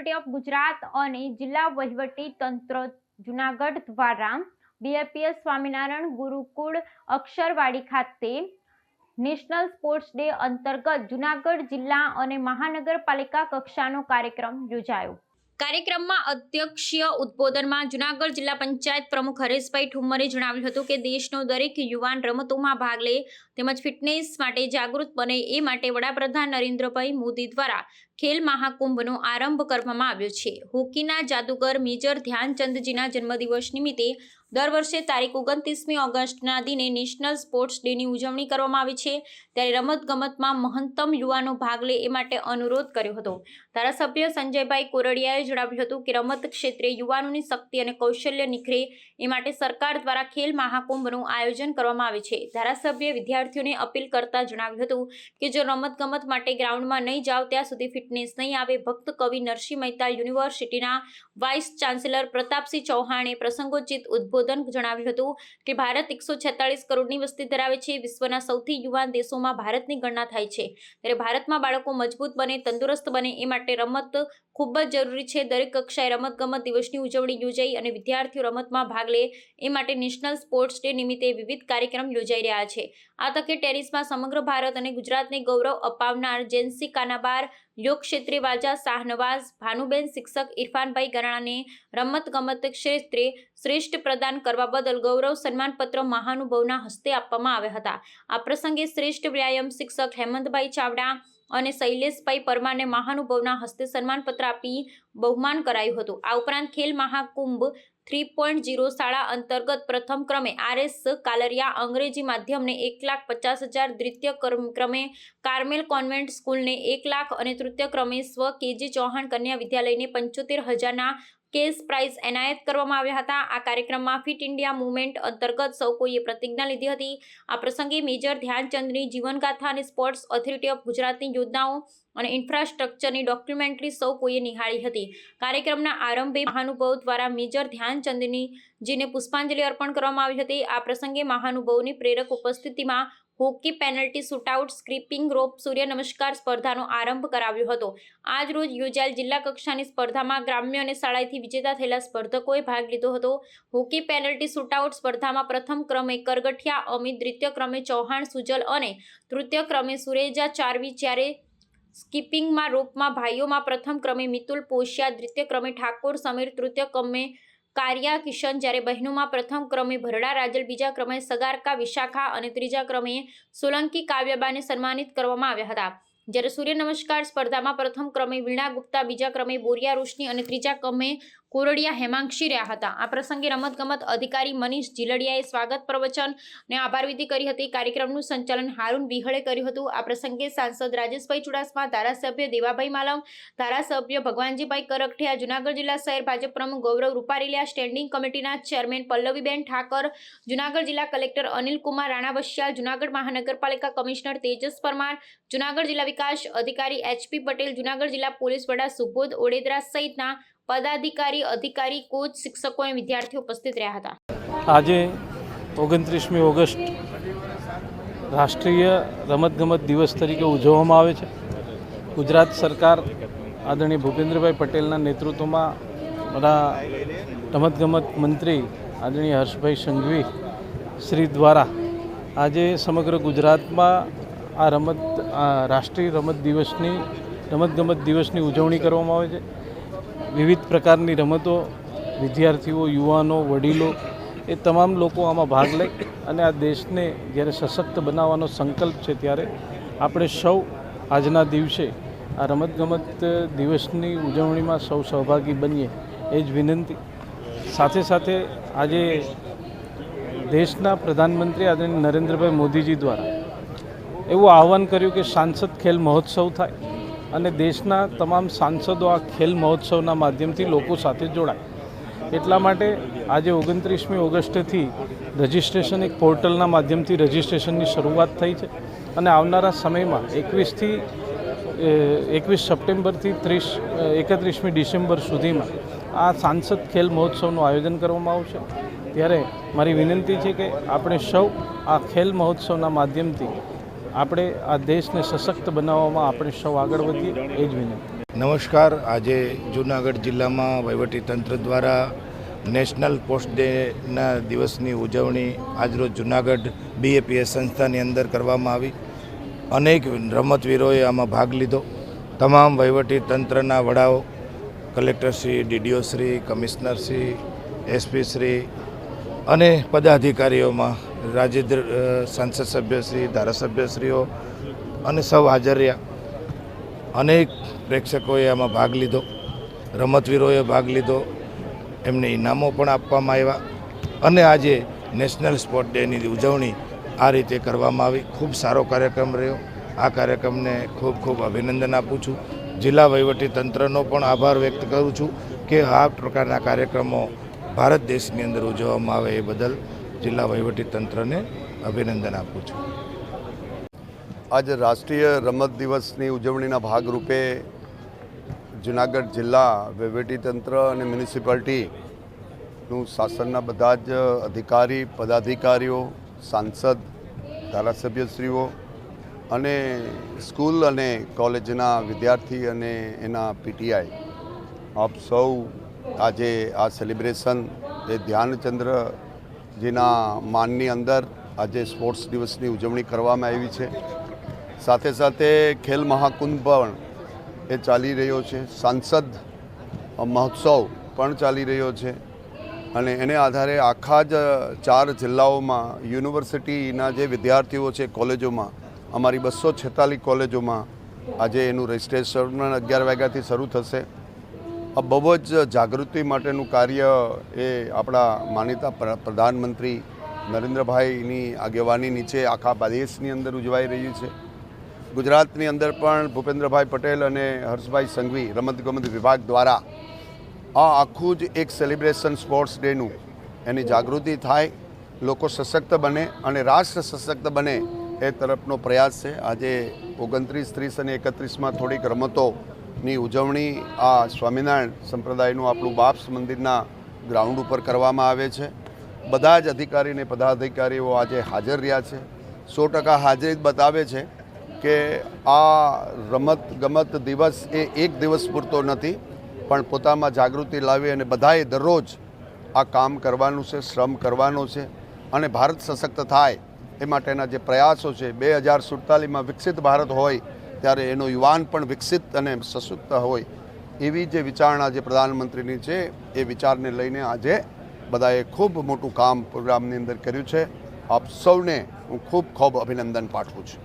Authority of Gujarat અને જિલ્લા વહીવટી તંત્ર જૂનાગઢ દ્વારા બીએપીએસ સ્વામિનારાયણ ગુરુકુળ અક્ષરવાડી ખાતે નેશનલ સ્પોર્ટ્સ ડે અંતર્ગત જૂનાગઢ જિલ્લા અને મહાનગરપાલિકા કક્ષાનો કાર્યક્રમ યોજાયો। કાર્યક્રમમાં અધ્યક્ષીય ઉદ્બોધનમાં જૂનાગઢ જિલ્લા પંચાયત પ્રમુખ હરેશભાઈ ઠુમ્મરે જણાવ્યું હતું કે દેશનો દરેક યુવાન રમતોમાં ભાગ લે તેમજ ફિટનેસ માટે જાગૃત બને એ માટે વડાપ્રધાન નરેન્દ્રભાઈ મોદી દ્વારા ખેલ મહાકુંભનો આરંભ કરવામાં આવ્યો છે। હોકીના જાદુગર મેજર ધ્યાનચંદજીના જન્મદિવસ નિમિત્તે દર વર્ષે તારીખ 29મી ઓગસ્ટના દિને નેશનલ સ્પોર્ટ્સ ડેની ઉજવણી કરવામાં આવે છે। ત્યારે રમતગમતમાં મહત્તમ યુવાનો ભાગ લે એ માટે અનુરોધ કર્યો હતો। ધારાસભ્ય સંજયભાઈ કોરડિયાએ જણાવ્યું હતું કે રમત ક્ષેત્રે યુવાનોની શક્તિ અને કૌશલ્ય નિખરે એ માટે સરકાર દ્વારા ખેલ મહાકુંભનું આયોજન કરવામાં આવે છે। ધારાસભ્ય વિદ્યાર્થીઓને અપીલ કરતા જણાવ્યું હતું કે જો રમતગમત માટે ગ્રાઉન્ડમાં નહીં જાઓ ત્યાં સુધી ફિટનેસ નહીં આવે। ભક્ત કવિ નરસિંહ મહેતા યુનિવર્સિટીના વાઇસ ચાન્સેલર પ્રતાપસિંહ ચૌહાણે પ્રસંગોચિત ઉદ્બોધન જણાવ્યું હતું કે ભારત 146 કરોડની વસ્તી ધરાવે છે। વિશ્વના સૌથી યુવાન દેશોમાં ભારતની ગણના થાય છે। ત્યારે ભારતમાં બાળકો મજબૂત બને, તંદુરસ્ત બને એ માટે રમત ખૂબ જ જરૂરી છે। દરેક કક્ષાએ રમતગમત દિવસની ઉજવણી યોજાઈ અને વિદ્યાર્થીઓ રમતમાં ભાગ લે એ માટે નેશનલ સ્પોર્ટ્સ ડે નિમિત્તે વિવિધ કાર્યક્રમ યોજાઈ રહ્યા છે। આ તકે ટેનિસમાં સમગ્ર ભારત અને ગુજરાતને ગૌરવ અપાવનાર જેન્સી કાનાબાર, યોગ ક્ષેત્રે વાજા શાહનવાઝ, ભાનુબેન શિક્ષક ઇરફાનભાઈ ગરાણાને રમતગમત ક્ષેત્રે શ્રેષ્ઠ પ્રદાન કરવા બદલ ગૌરવ સન્માનપત્ર મહાનુભાવના હસ્તે આપવામાં આવ્યા હતા। આ પ્રસંગે શ્રેષ્ઠ વ્યાયામ શિક્ષક હેમંતભાઈ ચાવડા અને શૈલેષભાઈ પરમારને મહાનુભાવના હસ્તે સન્માનપત્ર આપી બહુમાન કરાયું હતું। આ ઉપરાંત ખેલ મહાકુંભ 3.0 શાળા અંતર્ગત પ્રથમ ક્રમે RS કાલરિયા અંગ્રેજી માધ્યમને 1,50,000, દ્વિતીય ક્રમે કાર્મેલ કોન્વેન્ટ સ્કૂલને 1 લાખ અને તૃતીય ક્રમે સ્વ KG ચૌહાણ કન્યા વિદ્યાલયને 75,000ના કેશ પ્રાઇઝ એનાયત કરવામાં આવ્યા હતા। આ કાર્યક્રમમાં ફિટ ઇન્ડિયા મુવમેન્ટ અંતર્ગત સૌ કોઈએ પ્રતિજ્ઞા લીધી હતી। આ પ્રસંગે મેજર ધ્યાનચંદની જીવનગાથા અને સ્પોર્ટ્સ ઓથોરિટી ઓફ ગુજરાતની યોજનાઓ અને ઇન્ફ્રાસ્ટ્રક્ચરની ડોક્યુમેન્ટરી સૌ કોઈએ નિહાળી હતી। કાર્યક્રમના આરંભે મહાનુભાવ દ્વારા મેજર ધ્યાનચંદજીને પુષ્પાંજલિ અર્પણ કરવામાં આવી હતી। આ પ્રસંગે મહાનુભાવોની પ્રેરક ઉપસ્થિતિમાં હોકી, પેનલ્ટી શૂટઆઉટ, સ્કીપિંગ રોપ, સૂર્ય નમસ્કાર સ્પર્ધાનો આરંભ કરાવ્યો હતો। આજ રોજ યોજાયેલ જિલ્લા કક્ષાની સ્પર્ધામાં ગ્રામ્ય અને શાળાએથી વિજેતા થયેલા સ્પર્ધકોએ ભાગ લીધો હતો। હોકી પેનલ્ટી શૂટઆઉટ સ્પર્ધામાં પ્રથમ ક્રમે કરગઠિયા અમિત, દ્વિતીય ક્રમે ચૌહાણ સુજલ અને તૃતીય ક્રમે સુરેજા ચારવી, જ્યારે સ્કીપિંગમાં રોપમાં ભાઈઓમાં પ્રથમ ક્રમે મિતુલ પોશિયા, દ્વિતીય ક્રમે ઠાકોર સમીર, તૃતીય ક્રમે કારિયા કિશન, જ્યારે બહેનોમાં પ્રથમ ક્રમે ભરડા રાજલ, બીજા ક્રમે સગારકા વિશાખા અને ત્રીજા ક્રમે સોલંકી કાવ્યબાને સન્માનિત કરવામાં આવ્યા હતા। જ્યારે સૂર્ય નમસ્કાર સ્પર્ધામાં પ્રથમ ક્રમે વીણા ગુપ્તા, બીજા ક્રમે બોરિયા રોશની અને ત્રીજા ક્રમે કોરડિયા હેમાંક્ષી રહ્યા હતા। આ પ્રસંગે રમતગમત અધિકારી મનીષ જીલડિયાએ સ્વાગત પ્રવચન અને આભારવિધિ કરી હતી। કાર્યક્રમનું સંચાલન હારૂન વિહળે કર્યું હતું। આ પ્રસંગે સાંસદ રાજેશભાઈ ચુડાસમા, ધારાસભ્ય દેવાભાઈ માલમ, ધારાસભ્ય ભગવાનજીભાઈ કરગઠિયા, જૂનાગઢ જિલ્લા શહેર ભાજપ પ્રમુખ ગૌરવ રૂપારેલિયા, સ્ટેન્ડિંગ કમિટીના ચેરમેન પલ્લવીબેન ઠાકર, જૂનાગઢ જિલ્લા કલેક્ટર અનિલકુમાર રાણાવસિયા, જૂનાગઢ મહાનગરપાલિકા કમિશનર તેજસ પરમાર, જૂનાગઢ જિલ્લા વિકાસ અધિકારી HP પટેલ, જૂનાગઢ જિલ્લા પોલીસ વડા સુબોધ ઓડેદરા સહિતના પદાધિકારી, અધિકારી, કોચ, શિક્ષકો અને વિદ્યાર્થીઓ ઉપસ્થિત રહ્યા હતા। આજે 29મી ઓગસ્ટ રાષ્ટ્રીય રમતગમત દિવસ તરીકે ઉજવવામાં આવે છે। ગુજરાત સરકાર આદરણીય ભૂપેન્દ્રભાઈ પટેલના નેતૃત્વમાં મારા રમતગમત મંત્રી આદરણીય હર્ષભાઈ સંઘવી શ્રી દ્વારા આજે સમગ્ર ગુજરાતમાં આ રાષ્ટ્રીય રમતગમત દિવસની ઉજવણી કરવામાં આવે છે। વિવિધ પ્રકારની રમતો, વિદ્યાર્થીઓ, યુવાનો, વડીલો એ તમામ લોકો આમાં ભાગ લે અને આ દેશને જ્યારે સશક્ત બનાવવાનો સંકલ્પ છે ત્યારે આપણે સૌ આજના દિવસે આ રમતગમત દિવસની ઉજવણીમાં સૌ સહભાગી બનીએ એ જ વિનંતી। સાથે સાથે આજે દેશના પ્રધાનમંત્રી આદરણીય નરેન્દ્રભાઈ મોદીજી દ્વારા એવું આહ્વાન કર્યું કે સાંસદ ખેલ મહોત્સવ થાય અને દેશના તમામ સાંસદો આ ખેલ મહોત્સવના માધ્યમથી લોકો સાથે જોડાય। એટલા માટે આજે 29મી ઓગસ્ટથી રજિસ્ટ્રેશન એક પોર્ટલના માધ્યમથી રજિસ્ટ્રેશનની શરૂઆત થઈ છે અને આવનારા સમયમાં 21 સપ્ટેમ્બરથી 31મી ડિસેમ્બર સુધીમાં આ સાંસદ ખેલ મહોત્સવનું આયોજન કરવામાં આવશે। ત્યારે મારી વિનંતી છે કે આપણે સૌ આ ખેલ મહોત્સવના માધ્યમથી આપણે આ દેશને સશક્ત બનાવવામાં આપણે સૌ આગળ વધીએ એ જ વિનંતી। નમસ્કાર. આજે જૂનાગઢ જિલ્લામાં વહીવટીતંત્ર દ્વારા નેશનલ સ્પોર્ટ્સ ડેના દિવસની ઉજવણી આજરોજ જૂનાગઢ BAPS સંસ્થાની અંદર કરવામાં આવી. અનેક રમતવીરોએ આમાં ભાગ લીધો. તમામ વહીવટીતંત્રના વડાઓ, કલેક્ટરશ્રી, DDOશ્રી, કમિશનરશ્રી, SP શ્રી અને પદાધિકારીઓમાં રાજ્ય સંસદ સભ્યશ્રી, ધારાસભ્યશ્રીઓ અને સૌ હાજર રહ્યા. અનેક પ્રેક્ષકોએ આમાં ભાગ લીધો, રમતવીરોએ ભાગ લીધો, એમને ઇનામો પણ આપવામાં આવ્યા અને આજે નેશનલ સ્પોર્ટ ડેની ઉજવણી આ રીતે કરવામાં આવી. ખૂબ સારો કાર્યક્રમ રહ્યો. આ કાર્યક્રમને ખૂબ ખૂબ અભિનંદન આપું છું. જિલ્લા વહીવટીતંત્રનો પણ આભાર વ્યક્ત કરું છું કે આ પ્રકારના કાર્યક્રમો ભારત દેશની અંદર ઉજવવામાં આવે એ બદલ જિલ્લા વહીવટીતંત્રને અભિનંદન આપું છું. આજે રાષ્ટ્રીય રમત દિવસની ઉજવણીના ભાગરૂપે જૂનાગઢ જિલ્લા વહીવટીતંત્ર અને મ્યુનિસિપાલિટીનું શાસનના બધા જ અધિકારી, પદાધિકારીઓ, સાંસદ, ધારાસભ્યશ્રીઓ અને સ્કૂલ અને કોલેજના વિદ્યાર્થી અને એના PTI આપ સૌ આજે આ સેલિબ્રેશન એ ધ્યાનચંદ્રજીના માનની અંદર આજે સ્પોર્ટ્સ દિવસની ઉજવણી કરવામાં આવી છે. સાથે સાથે ખેલ મહાકુંભ પણ એ ચાલી રહ્યો છે, સાંસદ મહોત્સવ પણ ચાલી રહ્યો છે અને એને આધારે આખા જ 4 જિલ્લાઓમાં યુનિવર્સિટીના જે વિદ્યાર્થીઓ છે કોલેજોમાં, અમારી 246 કોલેજોમાં આજે એનું રજિસ્ટ્રેશન 11 વાગ્યાથી શરૂ થશે. આ બહુ જ જાગૃતિ માટેનું કાર્ય એ આપણા માનીતા પ્રધાનમંત્રી નરેન્દ્રભાઈની આગેવાની નીચે આખા દેશની અંદર ઉજવાઈ રહ્યું છે. ગુજરાતની અંદર પણ ભૂપેન્દ્રભાઈ પટેલ અને હર્ષભાઈ સંઘવી રમતગમત વિભાગ દ્વારા આ આખું જ એક સેલિબ્રેશન સ્પોર્ટ્સ ડેનું એની જાગૃતિ થાય, લોકો સશક્ત બને અને રાષ્ટ્ર સશક્ત બને એ તરફનો પ્રયાસ છે. આજે 29, 30 અને 31માં થોડીક રમતોની ઉજવણી આ સ્વામિનારાયણ સંપ્રદાયનું આપણું બાપ્સ મંદિરના ગ્રાઉન્ડ ઉપર કરવામાં આવે છે. બધા જ અધિકારી અને પદાધિકારીઓ આજે હાજર રહ્યા છે. 100% હાજરી બતાવે છે કે આ રમત ગમત દિવસ એ એક દિવસ પૂરતો નથી, પણ પોતામાં જાગૃતિ લાવી અને બધાએ દરરોજ આ કામ કરવાનું છે, શ્રમ કરવાનો છે અને ભારત સશક્ત થાય એ માટેના જે પ્રયાસો છે. 2047માં વિકસિત ભારત હોય ત્યારે એનો યુવાન પણ વિકસિત અને સશક્ત હોય એવી જે વિચારણા જે પ્રધાનમંત્રીની છે એ વિચારને લઈને આજે બધાએ ખૂબ મોટું કામ પ્રોગ્રામની અંદર કર્યું છે. આપ સૌને હું ખૂબ ખૂબ અભિનંદન પાઠવું છું.